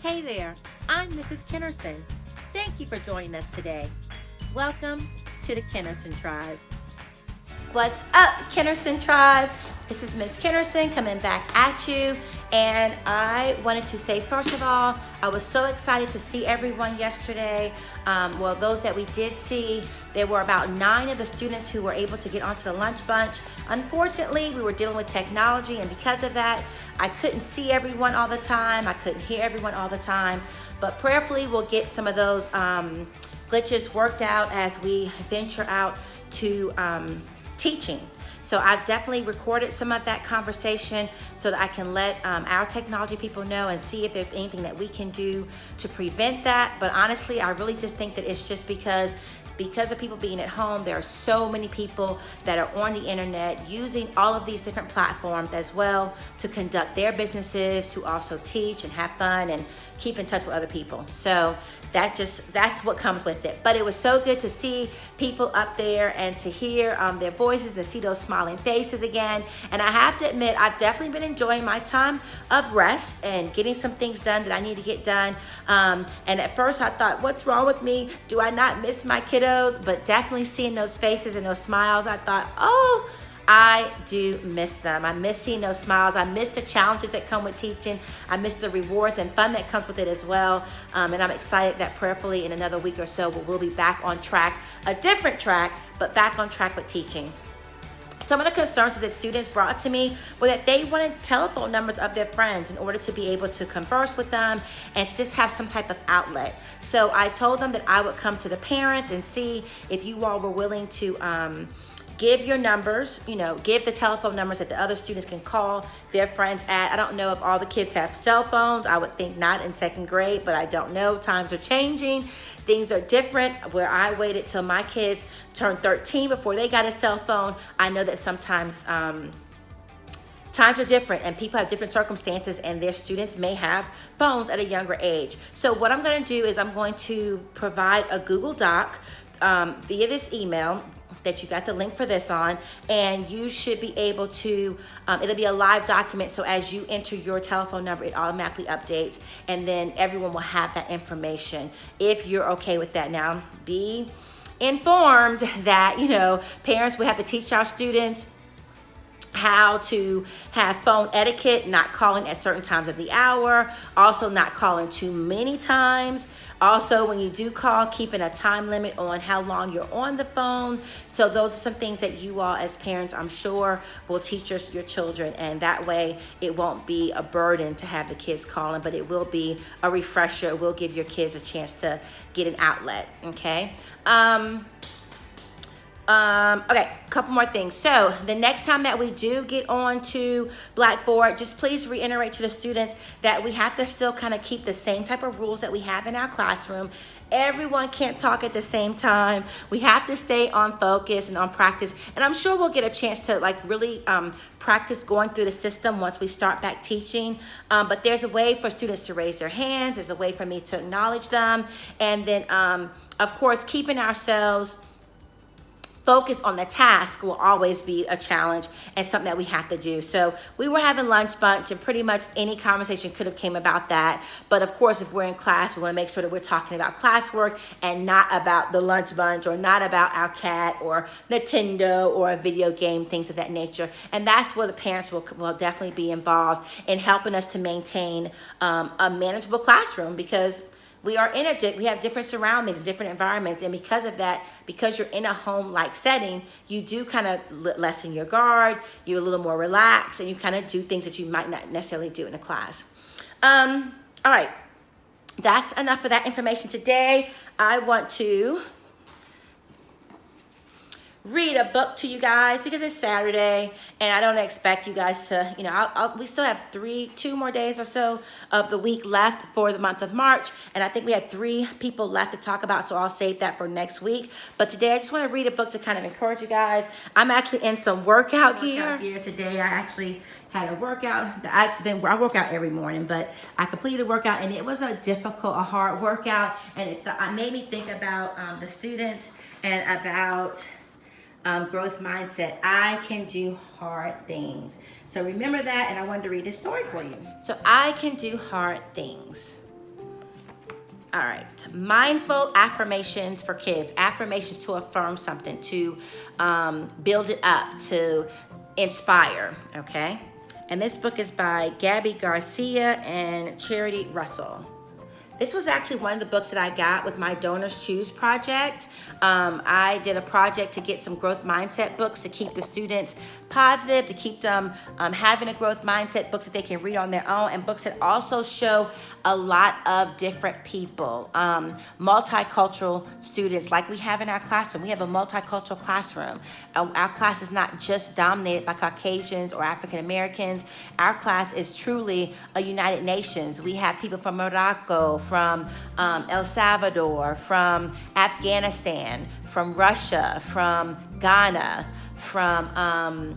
Hey there, I'm Mrs. Kennerson. Thank you for joining us today. Welcome to the Kennerson Tribe. What's up, Kennerson Tribe? This is Miss Kennerson coming back at you. And I wanted to say, first of all, I was so excited to see everyone yesterday. Those that we did see, there were about 9 of the students who were able to get onto the lunch bunch. Unfortunately, we were dealing with technology, and because of that, I couldn't see everyone all the time. I couldn't hear everyone all the time. But prayerfully, we'll get some of those glitches worked out as we venture out to teaching. So I've definitely recorded some of that conversation so that I can let our technology people know and see if there's anything that we can do to prevent that. But honestly, I really just think that it's just because of people being at home, there are so many people that are on the internet using all of these different platforms as well to conduct their businesses, to also teach and have fun and keep in touch with other people. So that's what comes with it. But it was so good to see people up there and to hear their voices and to see those smiling faces again. And I have to admit, I've definitely been enjoying my time of rest and getting some things done that I need to get done. And at first I thought, what's wrong with me? Do I not miss my kiddos? But definitely seeing those faces and those smiles, I thought, oh, I do miss them. I miss seeing those smiles. I miss the challenges that come with teaching. I miss the rewards and fun that comes with it as well. And I'm excited that prayerfully in another week or so, we'll be back on track, a different track, but back on track with teaching. Some of the concerns that the students brought to me were that they wanted telephone numbers of their friends in order to be able to converse with them and to just have some type of outlet. So I told them that I would come to the parents and see if you all were willing to give your numbers, give the telephone numbers that the other students can call their friends at. I don't know if all the kids have cell phones. I would think not in 2nd grade, but I don't know. Times are changing. Things are different. Where I waited till my kids turned 13 before they got a cell phone. I know that sometimes times are different and people have different circumstances and their students may have phones at a younger age. So what I'm going to do is I'm going to provide a Google Doc via this email that you got the link for this on, and you should be able to, it'll be a live document, so as you enter your telephone number, it automatically updates, and then everyone will have that information if you're okay with that. Now, be informed that, parents, we have to teach our students how to have phone etiquette, not calling at certain times of the hour, also not calling too many times. Also, when you do call, keeping a time limit on how long you're on the phone. So those are some things that you all as parents, I'm sure, will teach your children, and that way it won't be a burden to have the kids calling, but it will be a refresher. It will give your kids a chance to get an outlet, okay? Okay, a couple more things. So the next time that we do get on to Blackboard, just please reiterate to the students that we have to still kind of keep the same type of rules that we have in our classroom. Everyone can't talk at the same time. We have to stay on focus and on practice. And I'm sure we'll get a chance to really practice going through the system once we start back teaching. But there's a way for students to raise their hands. There's a way for me to acknowledge them. And then, of course, keeping ourselves focus on the task will always be a challenge and something that we have to do. So we were having lunch bunch, and pretty much any conversation could have came about that. But of course, if we're in class, we want to make sure that we're talking about classwork and not about the lunch bunch or not about our cat or Nintendo or a video game, things of that nature. And that's where the parents will definitely be involved in helping us to maintain a manageable classroom, because we have different surroundings, different environments, and because of that, because you're in a home-like setting, you do kind of lessen your guard, you're a little more relaxed, and you kind of do things that you might not necessarily do in a class. All right, that's enough of that information today. I want to read a book to you guys because it's Saturday and I don't expect you guys to, we still have 2 more days or so of the week left for the month of March. And I think we had 3 people left to talk about, so I'll save that for next week. But today I just want to read a book to kind of encourage you guys. I'm actually in some workout gear today. I actually had a workout. I work out every morning, but I completed a workout and it was a hard workout. And it made me think about the students and about growth mindset. I can do hard things. So remember that, and I wanted to read this story for you. So I can do hard things. All right, mindful affirmations for kids. Affirmations to affirm something, to build it up, to inspire, okay? And this book is by Gabby Garcia and Charity Russell. This was actually one of the books that I got with my Donors Choose project. I did a project to get some growth mindset books to keep the students positive, to keep them having a growth mindset, books that they can read on their own, and books that also show a lot of different people, multicultural students like we have in our classroom. We have a multicultural classroom. Our class is not just dominated by Caucasians or African Americans. Our class is truly a United Nations. We have people from Morocco, from El Salvador, from Afghanistan, from Russia, from Ghana, from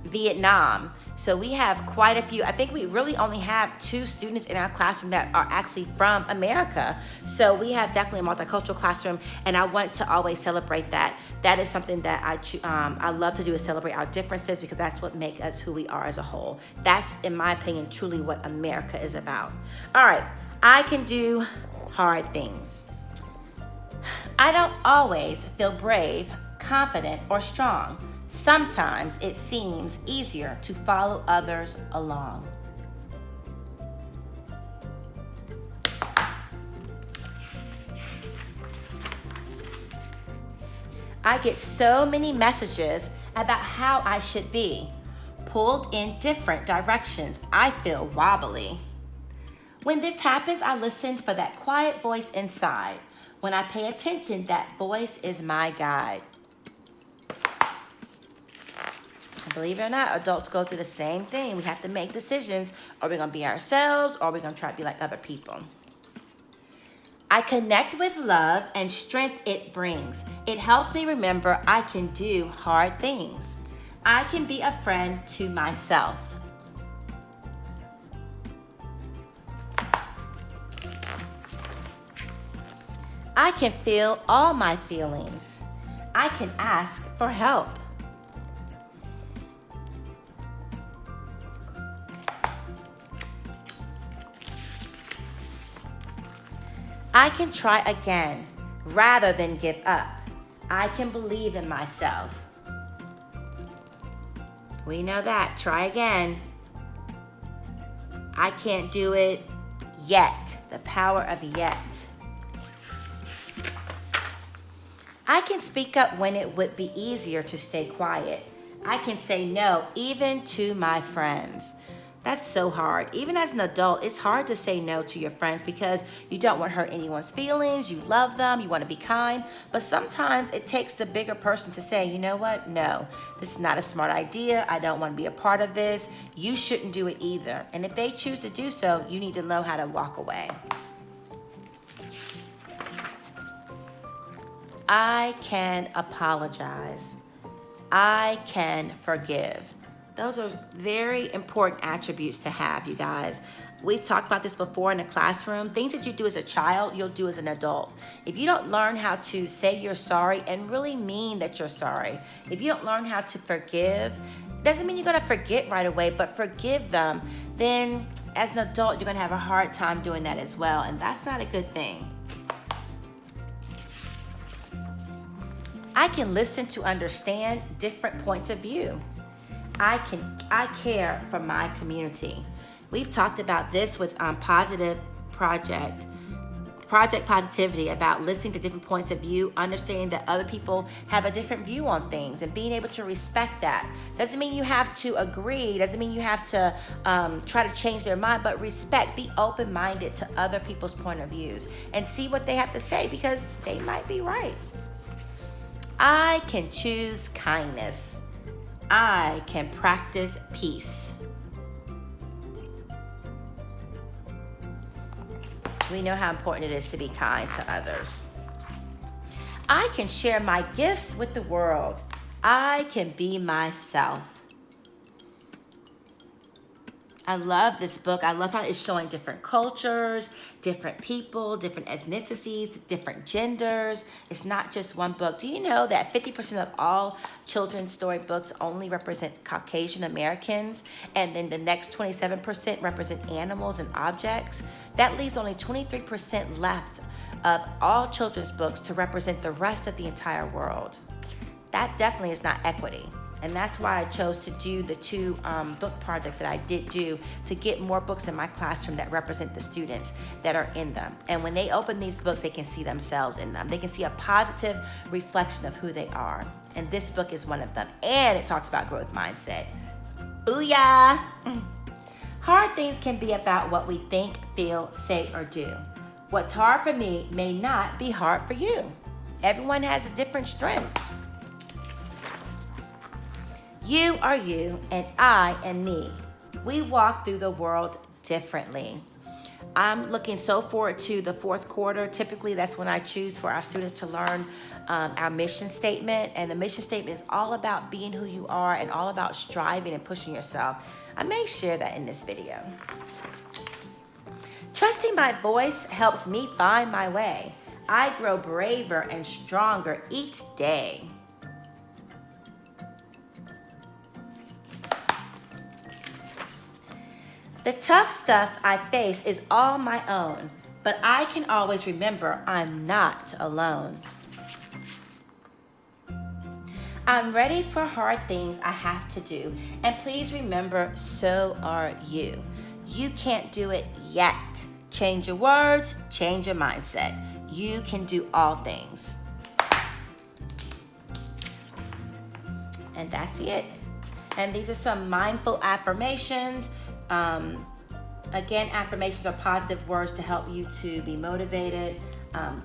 Vietnam. So we have quite a few. I think we really only have 2 students in our classroom that are actually from America. So we have definitely a multicultural classroom, and I want to always celebrate that. That is something that I love to do, is celebrate our differences, because that's what makes us who we are as a whole. That's, in my opinion, truly what America is about. All right, I can do hard things. I don't always feel brave, confident, or strong. Sometimes it seems easier to follow others along. I get so many messages about how I should be. Pulled in different directions, I feel wobbly. When this happens, I listen for that quiet voice inside. When I pay attention, that voice is my guide. Believe it or not, adults go through the same thing. We have to make decisions. Are we going to be ourselves, or are we going to try to be like other people? I connect with love and strength it brings. It helps me remember I can do hard things. I can be a friend to myself. I can feel all my feelings. I can ask for help. I can try again rather than give up. I can believe in myself. We know that. Try again. I can't do it yet. The power of yet. I can speak up when it would be easier to stay quiet. I can say no even to my friends. That's so hard. Even as an adult, it's hard to say no to your friends because you don't want to hurt anyone's feelings. You love them. You want to be kind. But sometimes it takes the bigger person to say, you know what? No, this is not a smart idea. I don't want to be a part of this. You shouldn't do it either. And if they choose to do so, you need to know how to walk away. I can apologize. I can forgive. Those are very important attributes to have, you guys. We've talked about this before in the classroom. Things that you do as a child, you'll do as an adult. If you don't learn how to say you're sorry and really mean that you're sorry, if you don't learn how to forgive, doesn't mean you're gonna forget right away, but forgive them, then as an adult, you're gonna have a hard time doing that as well, and that's not a good thing. I can listen to understand different points of view. I care for my community. We've talked about this with Project Positivity, about listening to different points of view, understanding that other people have a different view on things, and being able to respect that. Doesn't mean you have to agree, doesn't mean you have to try to change their mind, but respect, be open-minded to other people's point of views and see what they have to say, because they might be right. I can choose kindness. I can practice peace. We know how important it is to be kind to others. I can share my gifts with the world. I can be myself. I love this book. I love how it's showing different cultures, different people, different ethnicities, different genders. It's not just one book. Do you know that 50% of all children's story books only represent Caucasian Americans, and then the next 27% represent animals and objects? That leaves only 23% left of all children's books to represent the rest of the entire world. That definitely is not equity. And that's why I chose to do the two book projects that I did do to get more books in my classroom that represent the students that are in them. And when they open these books, they can see themselves in them. They can see a positive reflection of who they are. And this book is one of them. And it talks about growth mindset. Booyah! Hard things can be about what we think, feel, say, or do. What's hard for me may not be hard for you. Everyone has a different strength. You are you, and I am me. We walk through the world differently. I'm looking so forward to the fourth quarter. Typically, that's when I choose for our students to learn our mission statement. And the mission statement is all about being who you are and all about striving and pushing yourself. I may share that in this video. Trusting my voice helps me find my way. I grow braver and stronger each day. The tough stuff I face is all my own, but I can always remember I'm not alone. I'm ready for hard things I have to do, and please remember, so are you. You can't do it yet. Change your words, change your mindset. You can do all things. And that's it. And these are some mindful affirmations. Again, affirmations are positive words to help you to be motivated.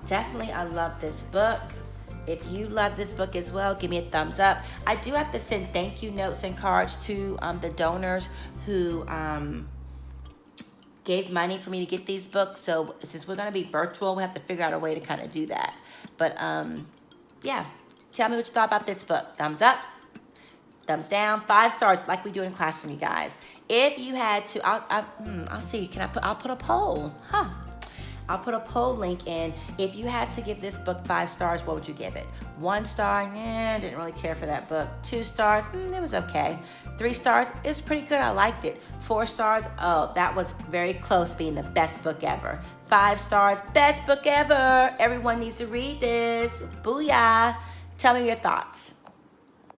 Definitely, I love this book. If you love this book as well, give me a thumbs up. I do have to send thank you notes and cards to the donors who gave money for me to get these books. So since we're going to be virtual, we have to figure out a way to kind of do that. But yeah, tell me what you thought about this book. Thumbs up. Thumbs down, 5 stars, like we do in classroom, you guys. If you had to, I'll see. I'll put a poll. I'll put a poll link in. If you had to give this book 5 stars, what would you give it? 1 star, didn't really care for that book. 2 stars, it was okay. 3 stars, it's pretty good. I liked it. 4 stars, oh, that was very close being the best book ever. 5 stars, best book ever. Everyone needs to read this. Booyah. Tell me your thoughts.